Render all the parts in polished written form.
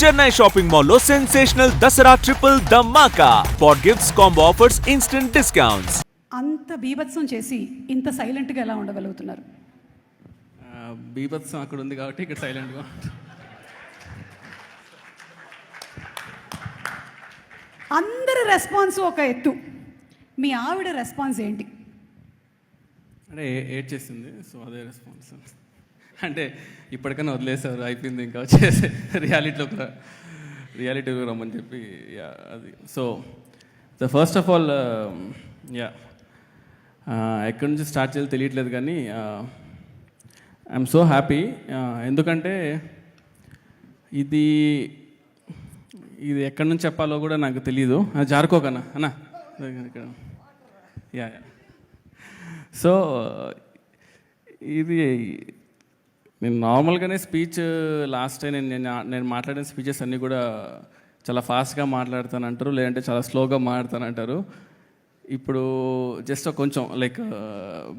Chennai shopping mall లో sensational Dasara triple ధమాకా. Spot gifts, combo offers, instant discounts. అంత బీభత్సం చేసి ఇంత సైలెంట్గా ఎలా ఉండగలుగుతున్నారు? బీభత్సం అక్కడ ఉంది కాబట్టి ఇక్కడ సైలెంట్గా. అందరి రెస్పాన్స్ ఒక ఎత్తు, మీ ఆవిడ రెస్పాన్స్ ఏంటి? అంటే ఏడ్ చేసింది, సో అదే రెస్పాన్స్. అంటే ఇప్పటికైనా వదిలేసారు, అయిపోయింది, ఇంకా వచ్చేసి రియాలిటీలో రమ్మని చెప్పి అది. So the first of all ఎక్కడి నుంచి స్టార్ట్ చేయాలో తెలియట్లేదు, కానీ ఐఎమ్ సో హ్యాపీ. ఎందుకంటే ఇది ఎక్కడి నుంచి చెప్పాలో కూడా నాకు తెలీదు. జారుకోకన్నా అన్నా ఇక్కడ. యా సో ఇది నేను నార్మల్గానే స్పీచ్ లాస్ట్ టైం నేను మాట్లాడిన స్పీచెస్ అన్నీ కూడా చాలా ఫాస్ట్గా మాట్లాడతానంటారు, లేదంటే చాలా స్లోగా మాట్లాడతానంటారు. ఇప్పుడు జస్ట్ కొంచెం లైక్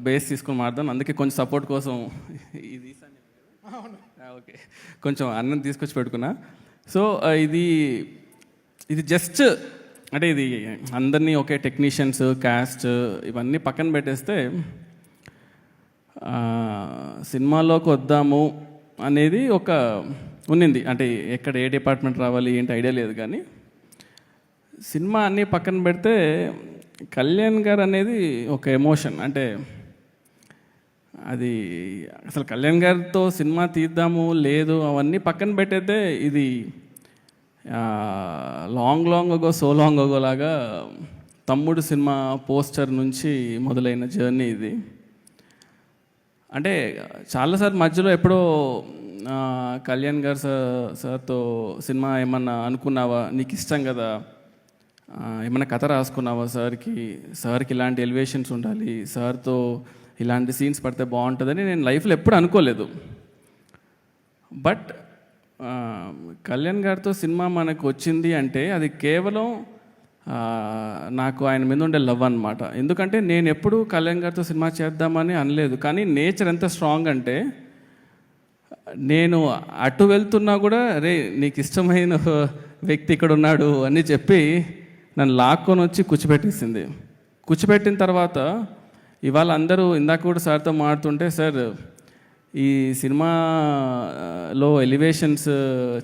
బేస్ తీసుకొని మాట్లాడతాను, అందుకే కొంచెం సపోర్ట్ కోసం ఇది ఓకే కొంచెం అన్నం తీసుకొచ్చి పెట్టుకున్నా. సో ఇది జస్ట్ అంటే ఇది అందరినీ ఒకే టెక్నీషియన్స్, క్యాస్ట్ ఇవన్నీ పక్కన పెట్టేస్తే సినిమాలోకి వద్దాము అనేది ఒక ఉన్నింది. అంటే ఎక్కడ ఏ డిపార్ట్మెంట్ రావాలి ఏంటి ఐడియా లేదు, కానీ సినిమా అన్నీ పక్కన పెడితే కళ్యాణ్ గారు అనేది ఒక ఎమోషన్. అంటే అది అసలు కళ్యాణ్ గారితో సినిమా తీద్దాము లేదు అవన్నీ పక్కన పెట్టేస్తే ఇది long ago so long ago లాగా తమ్ముడు సినిమా పోస్టర్ నుంచి మొదలైన జర్నీ ఇది. అంటే చాలాసార్లు మధ్యలో ఎప్పుడో కళ్యాణ్ గారు సార్తో సినిమా ఏమన్నా అనుకున్నావా, నీకు ఇష్టం కదా, ఏమన్నా కథ రాసుకున్నావా సార్కి ఇలాంటి ఎలివేషన్స్ ఉండాలి, సార్తో ఇలాంటి సీన్స్ పడితే బాగుంటుందని నేను లైఫ్లో ఎప్పుడు అనుకోలేదు. బట్ కళ్యాణ్ గారితో సినిమా మనకు వచ్చింది అంటే అది కేవలం నాకు ఆయన మీద ఉండే లవ్ అనమాట. ఎందుకంటే నేను ఎప్పుడు కళ్యాణ్ గారితో సినిమా చేద్దామని అనలేదు, కానీ నేచర్ ఎంత స్ట్రాంగ్ అంటే నేను అటు వెళ్తున్నా కూడా రే నీకు ఇష్టమైన వ్యక్తి ఇక్కడ ఉన్నాడు అని చెప్పి నన్ను లాక్కొని వచ్చి కూర్చోబెట్టేసింది. కూర్చోబెట్టిన తర్వాత ఇవాళ అందరూ ఇందాక కూడా సార్తో మాట్లాడుతుంటే, సార్ ఈ సినిమాలో ఎలివేషన్స్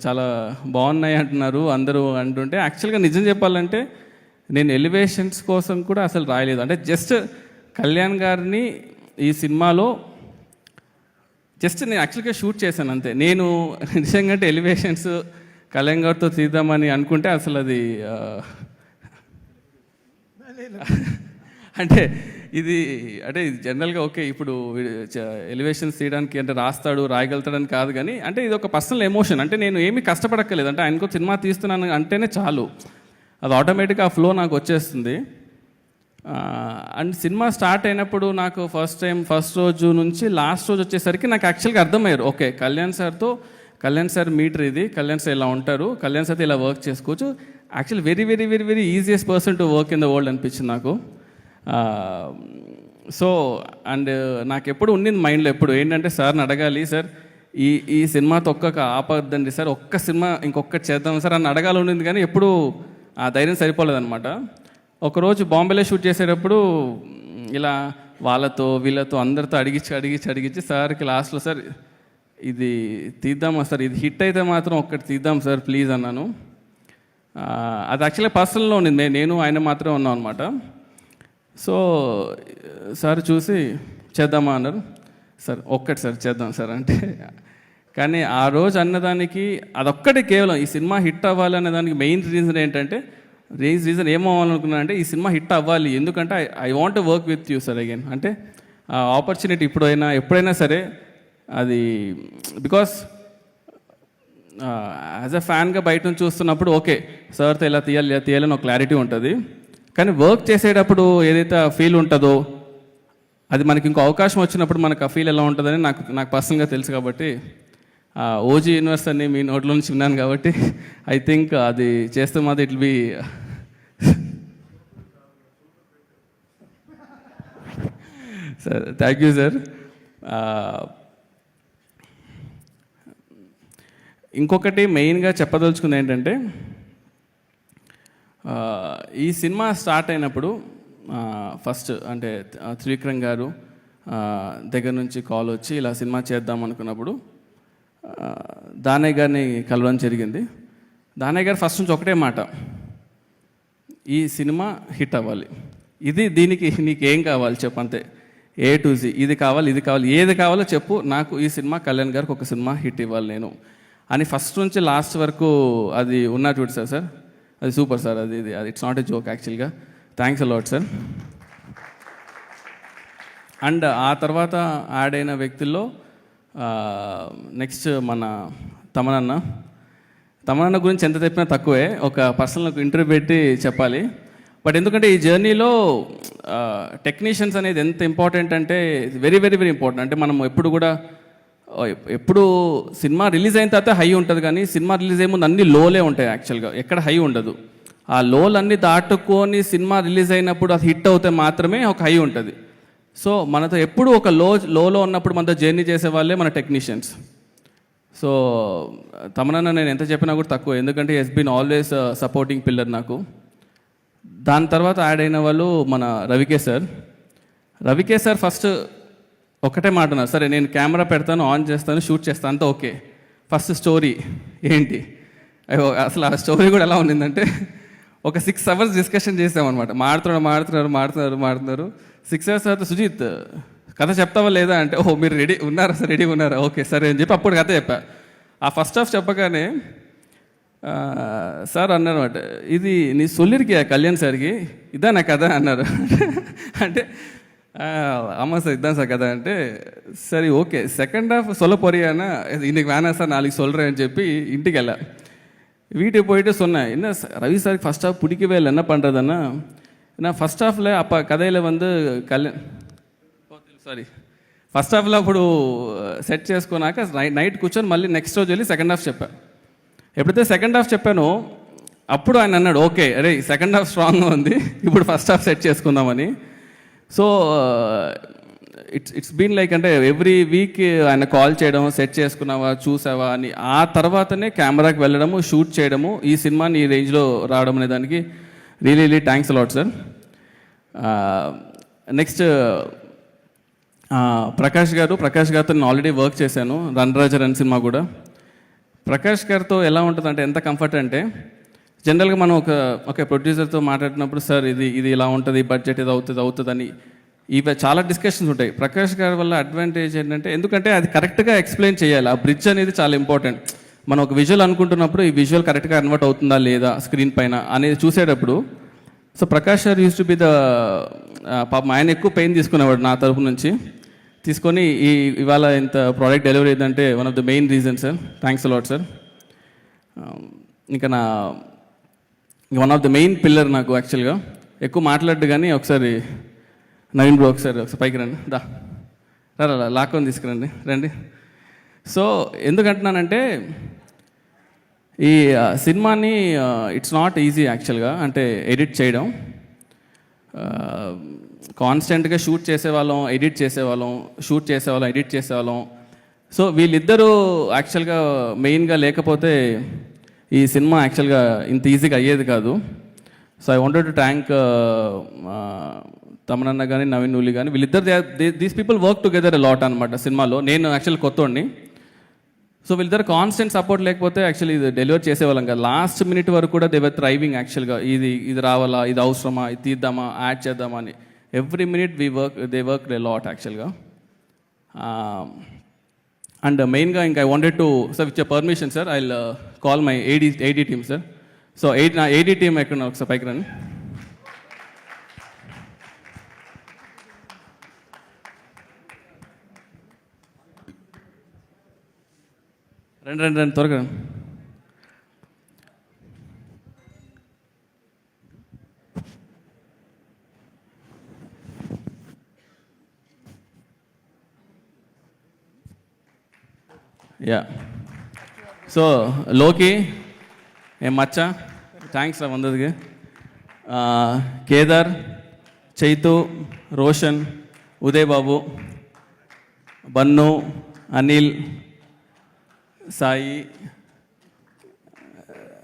చాలా బాగున్నాయి అంటున్నారు అందరూ అంటుంటే, యాక్చువల్గా నిజం చెప్పాలంటే నేను ఎలివేషన్స్ కోసం కూడా అసలు రాయలేదు. అంటే జస్ట్ కళ్యాణ్ గారిని ఈ సినిమాలో జస్ట్ నేను యాక్చువల్గా షూట్ చేశాను అంతే. నేను నిజంగా అంటే ఎలివేషన్స్ కళ్యాణ్ గారితో తీద్దామని అనుకుంటే అసలు అది అంటే ఇది జనరల్గా ఓకే ఇప్పుడు ఎలివేషన్స్ తీయడానికి అంటే రాయగలుగుతాడని కాదు, కానీ అంటే ఇది ఒక పర్సనల్ ఎమోషన్. అంటే నేను ఏమీ కష్టపడక్కర్లేదు, అంటే ఆయనకు సినిమా తీస్తున్నాను అంటేనే చాలు, అది ఆటోమేటిక్గా ఆ ఫ్లో నాకు వచ్చేస్తుంది. అండ్ సినిమా స్టార్ట్ అయినప్పుడు నాకు ఫస్ట్ రోజు నుంచి లాస్ట్ రోజు వచ్చేసరికి నాకు యాక్చువల్గా అర్థమయ్యారు, ఓకే కళ్యాణ్ సార్ మీటర్ ఇది, కళ్యాణ్ సార్ ఇలా ఉంటారు, కళ్యాణ్ సార్ ఇలా వర్క్ చేసుకోవచ్చు. Actually very very very very easiest person to work in the world అనిపించింది నాకు. సో అండ్ నాకు ఎప్పుడు ఉండింది మైండ్లో ఎప్పుడు ఏంటంటే సార్ని అడగాలి, సార్ ఈ సినిమాతో ఆపద్దండి సార్, ఒక్క సినిమా ఇంకొకటి చేద్దాం సార్ అని అడగాలి ఉండింది, కానీ ఎప్పుడు ఆ ధైర్యం సరిపోలేదన్నమాట. ఒకరోజు బాంబేలో షూట్ చేసేటప్పుడు ఇలా వీళ్ళతో అందరితో అడిగించి సార్కి లాస్ట్లో సార్ ఇది తీద్దామా సార్, ఇది హిట్ అయితే మాత్రం ఒక్కటి తీద్దాం సార్ ప్లీజ్ అన్నాను. అది యాక్చువల్గా పర్సనల్లో ఉండింది, నేను ఆయన మాత్రమే ఉన్నాం అనమాట. సో సార్ చూసి చేద్దామా అన్నారు. సార్ ఒక్కటి సార్ చేద్దాం సార్ అంటే, కానీ ఆ రోజు అన్నదానికి అదొక్కటి కేవలం ఈ సినిమా హిట్ అవ్వాలి అనే దానికి మెయిన్ రీజన్ ఏంటంటే ఏమవ్వాలనుకున్నాను అంటే ఈ సినిమా హిట్ అవ్వాలి, ఎందుకంటే I want to work with you sir again. అంటే ఆ ఆపర్చునిటీ ఎప్పుడైనా సరే అది బికాస్ యాజ్ అ ఫ్యాన్గా బయట నుంచి చూస్తున్నప్పుడు ఓకే సార్తో ఇలా తీయాలని ఒక క్లారిటీ ఉంటుంది, కానీ వర్క్ చేసేటప్పుడు ఏదైతే ఫీల్ ఉంటుందో అది మనకి ఇంకో అవకాశం వచ్చినప్పుడు మనకు ఆ ఫీల్ ఎలా ఉంటుందని నాకు పర్సనల్గా తెలుసు. కాబట్టి ఓజీ యూనివర్స్ అని మీ నోట్లో నుంచి విన్నాను కాబట్టి ఐ థింక్ అది చేస్తే మాత్రం it be sir. Thank you sir. ఇంకొకటి మెయిన్గా చెప్పదలుచుకుంది ఏంటంటే ఈ సినిమా స్టార్ట్ అయినప్పుడు ఫస్ట్ అంటే త్రివిక్రమ్ గారు దగ్గర నుంచి కాల్ వచ్చి ఇలా సినిమా చేద్దాం అనుకున్నప్పుడు దానయ్య గారిని కలవడం జరిగింది. దానయ్య గారు ఫస్ట్ నుంచి ఒకటే మాట, ఈ సినిమా హిట్ అవ్వాలి, దీనికి నీకేం కావాలి చెప్పు, అంతే, A to Z, ఇది కావాలి, ఇది కావాలి, ఏది కావాలో చెప్పు, నాకు ఈ సినిమా కళ్యాణ్ గారికి ఒక సినిమా హిట్ ఇవ్వాలి నేను అని ఫస్ట్ నుంచి లాస్ట్ వరకు అది ఉన్నా చూడు సార్ అది సూపర్ సార్. అది ఇట్స్ నాట్ ఏ జోక్ యాక్చువల్గా. Thanks a lot sir. అండ్ ఆ తర్వాత యాడ్ అయిన వ్యక్తుల్లో నెక్స్ట్ మన తమనన్న గురించి ఎంత చెప్పినా తక్కువే, ఒక పర్సనల్ ఇంటర్వ్యూ పెట్టి చెప్పాలి. బట్ ఎందుకంటే ఈ జర్నీలో టెక్నీషియన్స్ అనేది ఎంత ఇంపార్టెంట్ అంటే వెరీ వెరీ వెరీ ఇంపార్టెంట్. అంటే మనం ఎప్పుడు సినిమా రిలీజ్ అయిన తర్వాత హై ఉంటుంది, కానీ సినిమా రిలీజ్ అయ్యే ముందు అన్ని లోలే ఉంటాయి యాక్చువల్గా, ఎక్కడ హై ఉండదు. ఆ లోలన్నీ దాటుకొని సినిమా రిలీజ్ అయినప్పుడు అది హిట్ అవుతే మాత్రమే ఒక హై ఉంటుంది. సో మనతో ఎప్పుడు ఒక లోలో ఉన్నప్పుడు మనతో జర్నీ చేసే వాళ్ళే మన టెక్నీషియన్స్. సో తమనన్న నేను ఎంత చెప్పినా కూడా తక్కువ, ఎందుకంటే he's been always supporting pillar నాకు. దాని తర్వాత యాడ్ అయిన వాళ్ళు మన రవికే సార్ ఫస్ట్ ఒకటే మాట ఉన్నారు, సరే నేను కెమెరా పెడతాను, ఆన్ చేస్తాను, షూట్ చేస్తాను, అంతా ఓకే. ఫస్ట్ స్టోరీ ఏంటి, అసలు ఆ స్టోరీ కూడా ఎలా ఉండిందంటే ఒక 6 hours డిస్కషన్ చేసామన్నమాట. మాడుతున్నారు 6 hours తర్వాత సుజిత్ కథ చెప్తావా లేదా అంటే, ఓహో మీరు రెడీ ఉన్నారా, ఓకే సరే అని చెప్పి అప్పుడు కథ చెప్పా. ఆ ఫస్ట్ హాఫ్ చెప్పగానే సార్ అన్నారన్నమాట, ఇది నీ సొల్లిరికియా కళ్యాణ్ సార్కి, ఇదా నా కథ అన్నారు. అంటే ஆமாம் சார் இதுதான் சார் கதை అంటే சரி ஓகே செகண்ட் ஹாஃப் சொல்ல போறியானா இன்னைக்கு வேணாம் சார் நாளைக்கு சொல்கிறேன் అని చెప్పి ఇంటికి వెళ్ళా. வீட்டுக்கு போயிட்டு சொன்னேன், என்ன ரவி சாருக்கு ஃபஸ்ட் ஹாஃப் பிடிக்கவே இல்லை, என்ன பண்ணுறதுன்னா நான் ఫస్ట్ హాఫ్లో అప్ప కథలో ఫస్ట్ హాఫ్లో అప్పుడు సెట్ చేసుకున్నాక నైట్ కూర్చొని మళ్ళీ నెక్స్ట్ రోజు వెళ్ళి సెకండ్ హాఫ్ చెప్పా. ఎప్పుడైతే సెకండ్ హాఫ్ చెప్పానో అప్పుడు ఆయన అన్నాడు, ఓకే అరే సెకండ్ హాఫ్ స్ట్రాంగ్గా ఉంది, ఇప్పుడు ఫస్ట్ హాఫ్ సెట్ చేసుకుందామని. సో ఇట్స్ బీన్ లైక్, అంటే ఎవ్రీ వీక్ ఆయన కాల్ చేయడం, సెట్ చేసుకున్నావా చూసావా అని, ఆ తర్వాతనే కెమెరాకి వెళ్ళడము, షూట్ చేయడము, ఈ సినిమాని ఈ రేంజ్లో రావడం అనే దానికి really thanks a lot sir. Next Prakash గారితో నేను ఆల్రెడీ వర్క్ చేశాను, రన్ రాజా రన్ సినిమా కూడా. ప్రకాష్ గారితో ఎలా ఉంటుందంటే ఎంత కంఫర్ట్ అంటే, జనరల్గా మనం ఒక ప్రొడ్యూసర్తో మాట్లాడినప్పుడు సార్ ఇది ఇలా ఉంటుంది, బడ్జెట్ ఇది అవుతుంది అని ఇవి చాలా డిస్కషన్స్ ఉంటాయి. ప్రకాష్ గారి వల్ల అడ్వాంటేజ్ ఏంటంటే, ఎందుకంటే అది కరెక్ట్గా ఎక్స్ప్లెయిన్ చేయాలి, ఆ బ్రిడ్జ్ అనేది చాలా ఇంపార్టెంట్. మనం ఒక విజువల్ అనుకుంటున్నప్పుడు ఈ విజువల్ కరెక్ట్గా కన్వర్ట్ అవుతుందా లేదా స్క్రీన్ పైన అనేది చూసేటప్పుడు, సో ప్రకాష్ గారు యూస్ టు బి పాపం ఆయన ఎక్కువ పెయిన్ తీసుకునేవాడు నా తరపు నుంచి తీసుకొని ఇవాళ ఇంత ప్రోడక్ట్ డెలివరీ అయిందంటే one of the main reason sir. Thanks a lot sir. ఇంకా one of the main pillar నాకు యాక్చువల్గా, ఎక్కువ మాట్లాడ్డు కానీ ఒకసారి నవీన్ బ్రో ఒకసారి పైకి రండి, రా లాక్కొని తీసుకురండి రండి. సో ఎందుకంటున్నానంటే ఈ సినిమాని ఇట్స్ నాట్ ఈజీ యాక్చువల్గా, అంటే ఎడిట్ చేయడం. కాన్స్టెంట్గా షూట్ చేసేవాళ్ళం, ఎడిట్ చేసేవాళ్ళం. సో వీళ్ళిద్దరూ యాక్చువల్గా మెయిన్గా లేకపోతే ఈ సినిమా యాక్చువల్గా ఇంత ఈజీగా అయ్యేది కాదు. So I wanted to thank తమనన్న కానీ నవీన్ నూలి కానీ, వీళ్ళిద్దరు these people work together lot అనమాట సినిమాలో. నేను యాక్చువల్ కొత్తోడిని, సో వీళ్ళిద్దరు కాన్స్టెంట్ సపోర్ట్ లేకపోతే యాక్చువల్లీ ఇది డెలివర్ చేసేవాళ్ళం కదా. లాస్ట్ మినిట్ వరకు కూడా దే వర్ థ్రైవింగ్ యాక్చువల్గా, ఇది రావాలా, ఇది అవసరమా, ఇది తీద్దామా, యాడ్ చేద్దామా అని. Every minute they work a lot యాక్చువల్గా. అండ్ మెయిన్గా ఇంకా I wanted to sir with your permission sir I will call my AD team sir. So నా ఏడీ టీమ్ ఎక్కడ ఒకసారి పైకి రండి. రండి త్వరగా. యా సో లోకి మచ్చ థ్యాంక్స్ రా వందదికి. కేదార్, చైతు, రోషన్, ఉదయ్ బాబు, బన్ను, అనిల్, సాయి,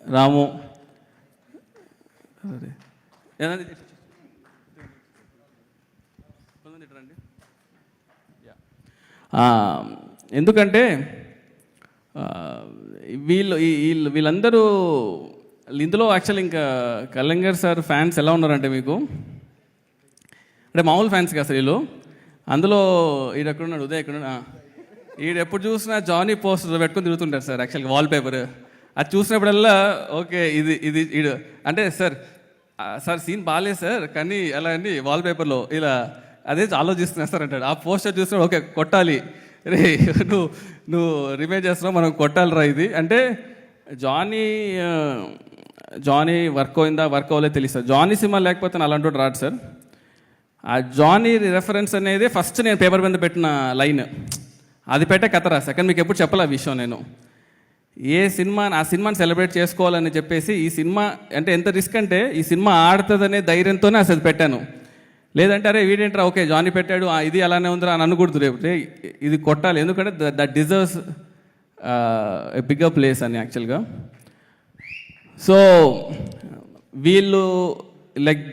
రాము అరే, ఏదండి? ఎందుకంటే వీళ్ళందరూ ఇందులో యాక్చువల్ ఇంకా కళ్యాణ్ గారు సార్ ఫ్యాన్స్ ఎలా ఉన్నారంటే మీకు అంటే మామూలు ఫ్యాన్స్ కదా సార్ వీళ్ళు. అందులో ఈడు ఎక్కడున్నాడు, ఉదయ్ ఎక్కడున్నా, ఈడు ఎప్పుడు చూసినా జానీ పోస్టర్ పెట్టుకొని తిరుగుతుంటారు సార్. యాక్చువల్గా వాల్పేపర్ అది చూసినప్పుడల్లా ఓకే ఇది ఇది ఈడు అంటే సార్ సార్ సీన్ బాగాలేదు సార్ కానీ అలా అని వాల్పేపర్లో ఇలా అదే ఆలోచిస్తున్నా సార్ అంటాడు. ఆ పోస్టర్ చూసినప్పుడు ఓకే కొట్టాలి రే, నువ్వు రిమైండ్ చేస్తున్నావు, మనం కొట్టాలిరా ఇది అంటే. జానీ వర్క్ అయిందా వర్క్ అవ్వలేదు తెలుస్తుంది. జానీ సినిమా లేకపోతే నా అలాంటి రాడు సార్. ఆ జానీ రెఫరెన్స్ అనేది ఫస్ట్ నేను పేపర్ మీద పెట్టిన లైన్, అది పెట్టే కథ రాసా. కానీ మీకు ఎప్పుడు చెప్పాలి ఆ విషయం. నేను ఆ సినిమాని సెలబ్రేట్ చేసుకోవాలని చెప్పేసి ఈ సినిమా అంటే ఎంత రిస్క్ అంటే ఈ సినిమా ఆడుతుందనే ధైర్యంతోనే అసలు పెట్టాను. లేదంటే అరే వీడేంట్రా ఓకే జానీ పెట్టాడు ఇది అలానే ఉందిరా అని అనకూడదు. రేపు ఇది కొట్టాలి, ఎందుకంటే దట్ డిజర్వ్స్ బిగ్గర్ ప్లేస్ అని యాక్చువల్గా. సో వీళ్ళు లైక్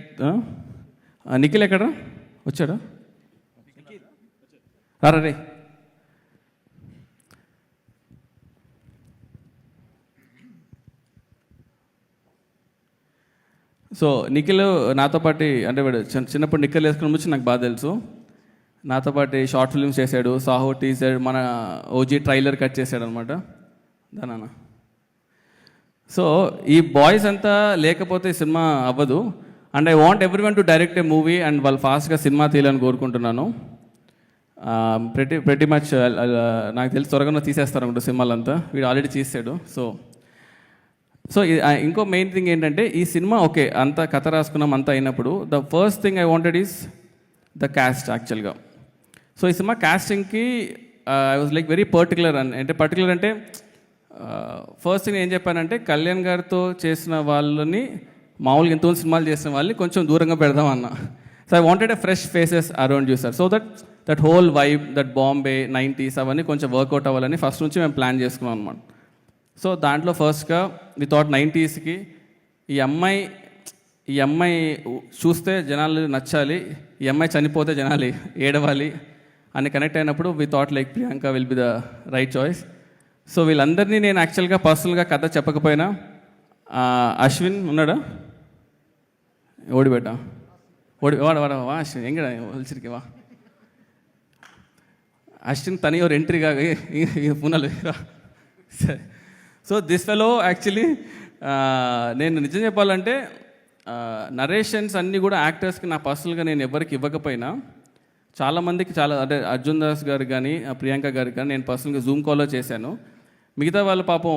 నిఖిల్ ఎక్కడా వచ్చాడా రారా రే. సో నిఖిల్ నాతో పాటు అంటే వాడు చిన్నప్పుడు నిక్కలు వేసుకుని వచ్చి నాకు బాగా తెలుసు. నాతో పాటు షార్ట్ ఫిల్మ్స్ చేశాడు, సాహో టీజర్, మన ఓజీ ట్రైలర్ కట్ చేశాడు అనమాట దానా. సో ఈ బాయ్స్ అంతా లేకపోతే సినిమా అవ్వదు. And I want every one to direct A movie and వాళ్ళు ఫాస్ట్గా సినిమా తీయాలని కోరుకుంటున్నాను. ప్రతి మచ్ నాకు తెలిసి త్వరగా తీసేస్తారు అనుకుంటా సినిమాలంతా, వీడు ఆల్రెడీ తీసాడు. సో ఇంకో మెయిన్ థింగ్ ఏంటంటే ఈ సినిమా ఓకే అంత కథ రాసుకున్నాం అంతా అయినప్పుడు the first thing I wanted is the cast యాక్చువల్గా. సో ఈ సినిమా క్యాస్టింగ్కి I was like very particular అంటే ఫస్ట్ థింగ్ ఏం చెప్పానంటే కళ్యాణ్ గారితో చేసిన వాళ్ళని మామూలుగా ఎంతోమంది సినిమాలు చేసిన వాళ్ళని కొంచెం దూరంగా పెడదాం అన్న. So I wanted a fresh faces around you sir. So that whole vibe that Bombay 90s అవన్నీ కొంచెం వర్కౌట్ అవ్వాలని ఫస్ట్ నుంచి మేము ప్లాన్ చేసుకున్నాం అనమాట. సో దాంట్లో ఫస్ట్గా వి థాట్ 90sకి ఈ అమ్మాయి చూస్తే జనాలు నచ్చాలి, ఈ అమ్మాయి చనిపోతే జనాలు ఏడవాలి అని కనెక్ట్ అయినప్పుడు we thought like Priyanka will be the right choice. So వీళ్ళందరినీ నేను యాక్చువల్గా పర్సనల్గా కథ చెప్పకపోయినా అశ్విన్ ఉన్నాడా ఓడిబెట్టా వాడవా అశ్విన్ ఎంగడ వలిసిరికి వా అశ్విన్ తని ఒక ఎంట్రీగా పునలు సరే. సో దిస్ ఫెలో యాక్చువల్లీ నేను నిజం చెప్పాలంటే నరేషన్స్ అన్నీ కూడా యాక్టర్స్కి నా పర్సనల్గా నేను ఎవరికి ఇవ్వకపోయినా చాలామందికి అంటే అర్జున్ దాస్ గారు కానీ ప్రియాంక గారికి కానీ నేను పర్సనల్గా జూమ్ కాల్లో చేశాను. మిగతా వాళ్ళు పాపం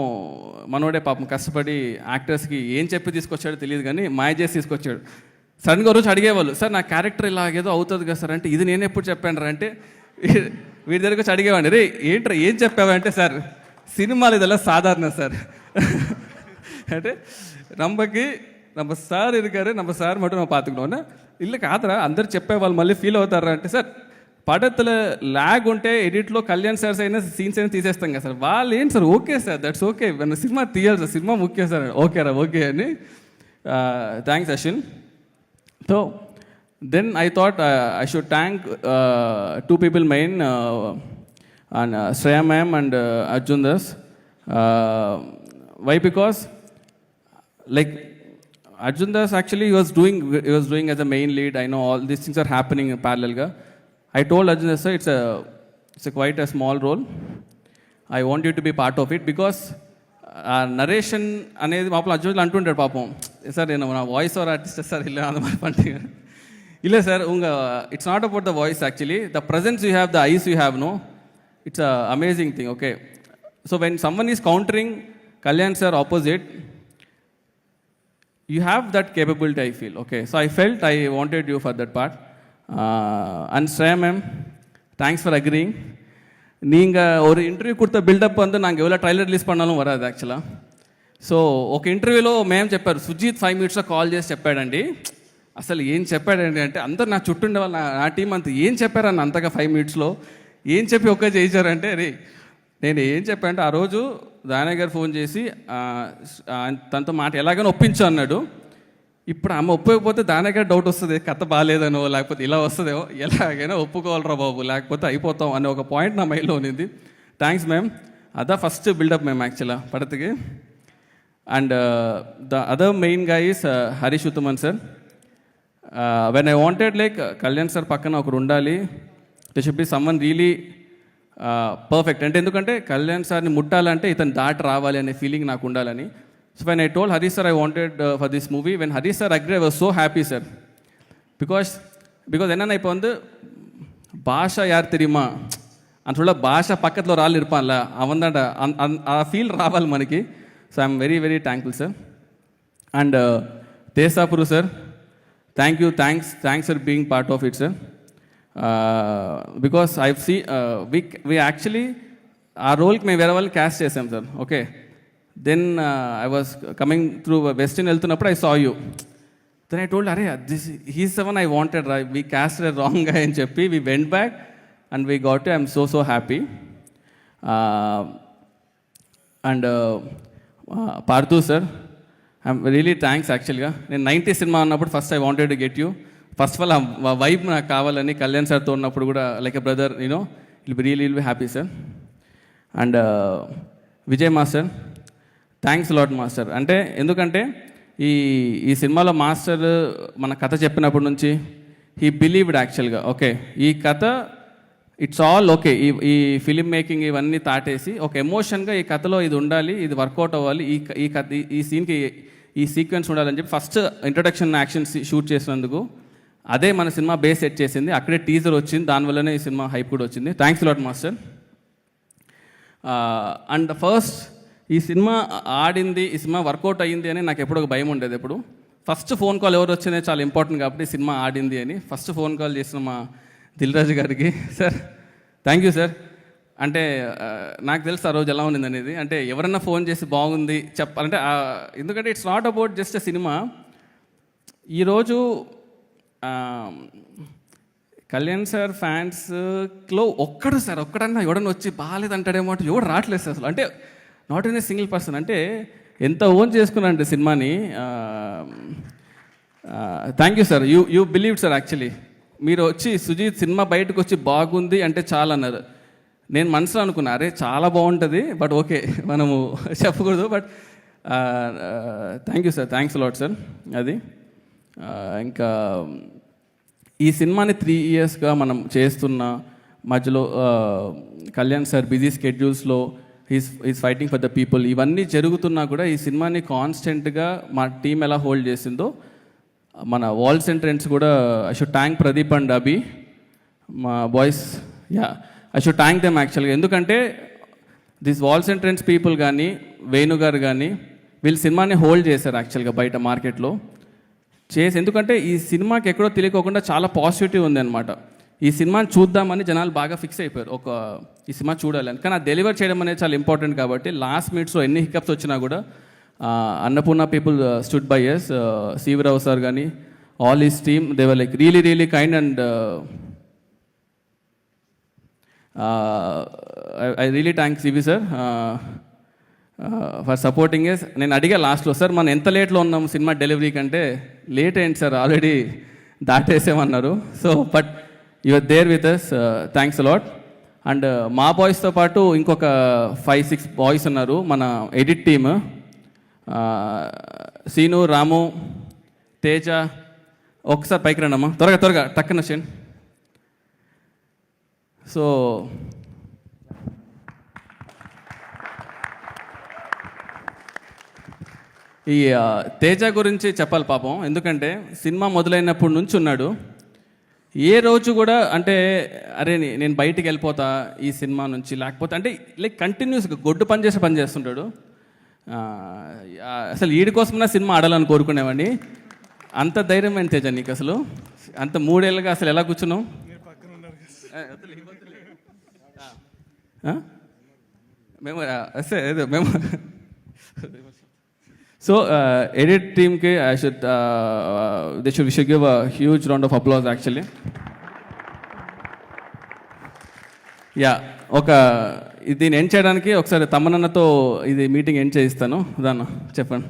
మనోడే పాపం కష్టపడి యాక్టర్స్కి ఏం చెప్పి తీసుకొచ్చాడో తెలియదు కానీ మాయ చేసి తీసుకొచ్చాడు. సడన్గా రోజు అడిగేవాళ్ళు సార్ నా క్యారెక్టర్ ఇలాగేదో అవుతుంది కదా సార్ అంటే ఇది నేను ఎప్పుడు చెప్పాను రా అంటే వీడి దగ్గరకు వచ్చి అడిగేవాడిని రే ఏంట్రా ఏం చెప్పావంటే సార్ సినిమాలు ఇదెల్లా సాధారణ సార్ అంటే நம்ம சார் இருக்காரு நம்ம சார் மட்டும் நம்ம பார்த்துக்கணும்னா இல்லை కాదురా అందరు చెప్పేవాళ్ళు మళ్ళీ ఫీల్ అవుతారా అంటే సార్ పడతలో ల్యాగ్ ఉంటే ఎడిట్లో కళ్యాణ్ సార్స్ అయినా సీన్స్ అయినా తీసేస్తాం కదా సార్. వాళ్ళు ఏంటి sir okay sir that's okay cinema తీయాలి సార్ సినిమా ముఖ్యం సార్ ఓకేరా ఓకే అని. Thanks Ashwin. So then I thought I should thank 2 people main and Shreya ma'am and Arjun Das. Why? Because like Arjun Das actually he was doing as a main lead. I know all these things are happening in parallel ga. I told Arjun Das sir it's a quite a small role. I want you to be part of it because narration అనేది పాపం అర్జున్ అంటుంటాడు పాపం sir నేను నా voice over artist sir ఇలా அந்த மாதிரி பண்ணிட்டீங்க இல்லை sir it's not about the voice actually the presence you have the eyes you have no it's a amazing thing okay. So when someone is countering Kalyan sir opposite you have that capability I feel okay. So I felt I wanted you for that part and Shreya ma'am thanks for agreeing. நீங்கள் ஒரு interview கொடுத்த build up வந்து நாங்கள் எவ்வளோ trailer ரிలీజ్ பண்ணாலும் వరాது యాక్చువల్గా. So ఒక ఇంటర్వ్యూలో మేము చెప్పారు సుజీత్ 5 minutesలో కాల్ చేసి చెప్పాడండి. అసలు ఏం చెప్పాడండి అంటే అందరు నా చుట్టూ ఉండేవాళ్ళు నా టీం అంతా ఏం చెప్పారన్న అంతగా 5 minutesలో ఏం చెప్పి ఒక్క చేయించారంటే రే నేను ఏం చెప్పానంటే ఆ రోజు దానయ్య గారు ఫోన్ చేసి తనతో మాట ఎలాగైనా ఒప్పించు అన్నాడు. ఇప్పుడు ఆమె ఒప్పుకోకపోతే దానయ్య గారు డౌట్ వస్తుంది, కథ బాగాలేదనో లేకపోతే ఇలా వస్తుందేమో, ఎలాగైనా ఒప్పుకోవాలరా బాబు లేకపోతే అయిపోతాం అనే ఒక పాయింట్ నా మైండ్లో ఉన్నింది. Thanks ma'am. అదా ఫస్ట్ బిల్డప్ మ్యామ్ యాక్చువల్గా పడతకి. అండ్ ద అదర్ మెయిన్ గా is Harish Uthaman sir. When I wanted like Kalyan sir పక్కన ఒకరు ఉండాలి, they should be someone really perfect. అంటే ఎందుకంటే కళ్యాణ్ సార్ని ముట్టాలంటే ఇతను దాటి రావాలి అనే ఫీలింగ్ నాకు ఉండాలని. So when I told Harish sir I wanted for this movie, when Harish sir agree I was so happy sir. Because என்னென்னா இப்போ வந்து பாஷா யார் தெரியுமா అని சொல்ல భాష పక్కట్లో రాళ్ళు ఇర్పాన్లా అవందంట ఆ ఫీల్ రావాలి మనకి. So I'm very very thankful sir. And దేశాపురు sir, thanks for being part of it sir. Because I see we actually ఆ రోల్కి మేము వేరే వాళ్ళని క్యాస్ట్ చేసాం sir. Okay, then I was coming through western వెళ్తున్నప్పుడు I saw you. Then I told అరే this he's the one I wanted రా, we cast wrong గా అని చెప్పి we went back and we got it. I'm so happy. And Parthu sir, I'm really thanks actually. నేను 90 cinema అన్నప్పుడు first I wanted to get you. First of all ఆ vibe నాకు కావాలని కళ్యాణ్ సార్తో ఉన్నప్పుడు కూడా like a brother you know will be happy sir. And Vijay master, thanks lot master. అంటే ఎందుకంటే ఈ సినిమాలో మాస్టర్ మన కథ చెప్పినప్పటి నుంచి హీ బిలీవ్డ్ యాక్చువల్గా. ఓకే, ఈ కథ ఇట్స్ ఆల్ ఓకే, ఈ ఫిలిం మేకింగ్ ఇవన్నీ తాటేసి ఒక ఎమోషన్గా ఈ కథలో ఇది ఉండాలి, ఇది వర్కౌట్ అవ్వాలి, ఈ కథ ఈ సీన్కి ఈ సీక్వెన్స్ ఉండాలని చెప్పి ఫస్ట్ ఇంట్రొడక్షన్ యాక్షన్ షూట్ చేసినందుకు అదే మన సినిమా బేస్ సెట్ చేసింది. అక్కడే టీజర్ వచ్చింది, దానివల్లనే ఈ సినిమా హైప్ కూడా వచ్చింది. Thanks lot master. And first ఈ సినిమా ఆడింది, ఈ సినిమా వర్కౌట్ అయ్యింది అని నాకు ఎప్పుడు ఒక భయం ఉండేది. ఎప్పుడు ఫస్ట్ ఫోన్ కాల్ ఎవరు వచ్చిందే చాలా ఇంపార్టెంట్ కాబట్టి సినిమా ఆడింది అని ఫస్ట్ ఫోన్ కాల్ చేసిన మా దిల్ రాజు గారికి, సార్ థ్యాంక్ యూ సార్. అంటే నాకు తెలుసు ఆ రోజు ఎలా ఉంది అనేది. అంటే ఎవరన్నా ఫోన్ చేసి బాగుంది చెప్పాలంటే, ఎందుకంటే it's not about just a cinema. ఈరోజు కళ్యాణ్ సార్ ఫ్యాన్స్లో ఒక్కడన్నా ఎవడన్నా వచ్చి బాగాలేదంటాడేమో అంటే ఎవడు రావట్లేదు అసలు. అంటే not in a single person. అంటే ఎంత ఓన్ చేసుకున్నానంటే సినిమాని. Thank you sir, you believe sir. Actually మీరు వచ్చి సుజీత్ సినిమా బయటకు వచ్చి బాగుంది అంటే చాలా అన్నారు. నేను మనసులో అనుకున్నా అరే చాలా బాగుంటుంది, బట్ ఓకే మనము చెప్పకూడదు. But thank you sir, thanks lot sir. అది ఇంకా ఈ సినిమాని 3 ఇయర్స్గా మనం చేస్తున్న మధ్యలో కళ్యాణ్ సార్ బిజీ స్కెడ్యూల్స్లో is fighting for the people, ఇవన్నీ జరుగుతున్నా కూడా ఈ సినిమాని కాన్స్టెంట్గా మా టీం ఎలా హోల్డ్ చేసిందో మన వాల్స్ ఎంట్రెన్స్ కూడా I should thank Pradeep and Abhi మా boys. I should thank them యాక్చువల్గా. ఎందుకంటే దిస్ వాల్స్ ఎంట్రెన్స్ పీపుల్ కానీ వేణు గారు కానీ వీళ్ళు సినిమాని హోల్డ్ చేశారు యాక్చువల్గా బయట మార్కెట్లో చేసి. ఎందుకంటే ఈ సినిమాకి ఎక్కడో తెలియకోకుండా చాలా పాజిటివ్ ఉంది అనమాట. ఈ సినిమాని చూద్దామని జనాలు బాగా ఫిక్స్ అయిపోయారు, ఈ సినిమా చూడాలని. కానీ అది డెలివర్ చేయడం అనేది చాలా ఇంపార్టెంట్ కాబట్టి లాస్ట్ మినిట్స్లో ఎన్ని హికప్స్ వచ్చినా కూడా Annapurna people stood by us. Sivarao sir కానీ all his team they were like really kind and I really thank CV sir for supporting us. నేను అడిగా లాస్ట్లో, సార్ మనం ఎంత లేట్లో ఉన్నాం సినిమా డెలివరీ కంటే. లేట్ అయింది సార్, ఆల్రెడీ దాటేసామన్నారు. So but you are there with us, thanks అలాట్. అండ్ మా బాయ్స్తో పాటు ఇంకొక 5-6 బాయ్స్ ఉన్నారు మన ఎడిట్ టీమ్. సీను, రాము, తేజ, ఒకసారి పైకి రండమ్మా త్వరగా టక్కన వచ్చేయండి. సో ఈ తేజ గురించి చెప్పాలి పాపం. ఎందుకంటే సినిమా మొదలైనప్పటి నుంచి ఉన్నాడు. ఏ రోజు కూడా అంటే అరే నేను బయటికి వెళ్ళిపోతా ఈ సినిమా నుంచి, లేకపోతే అంటే లైక్ కంటిన్యూస్గా గొడ్డు పని చేస్తుంటాడు. అసలు వీడి కోసమైనా సినిమా ఆడాలని కోరుకునేవాడిని. అంత ధైర్యం ఏంటి తేజ నీకు అసలు? అంత 3 ఏళ్ళుగా అసలు ఎలా కూర్చున్నావు? మేము సో ఎడిట్ టీమ్కి they should give a huge round of applause actually. ఒక దీన్ని ఎండ్ చేయడానికి ఒకసారి తమ్మనన్నతో ఇది మీటింగ్ ఎండ్ చేయిస్తాను. దాన్న చెప్పండి.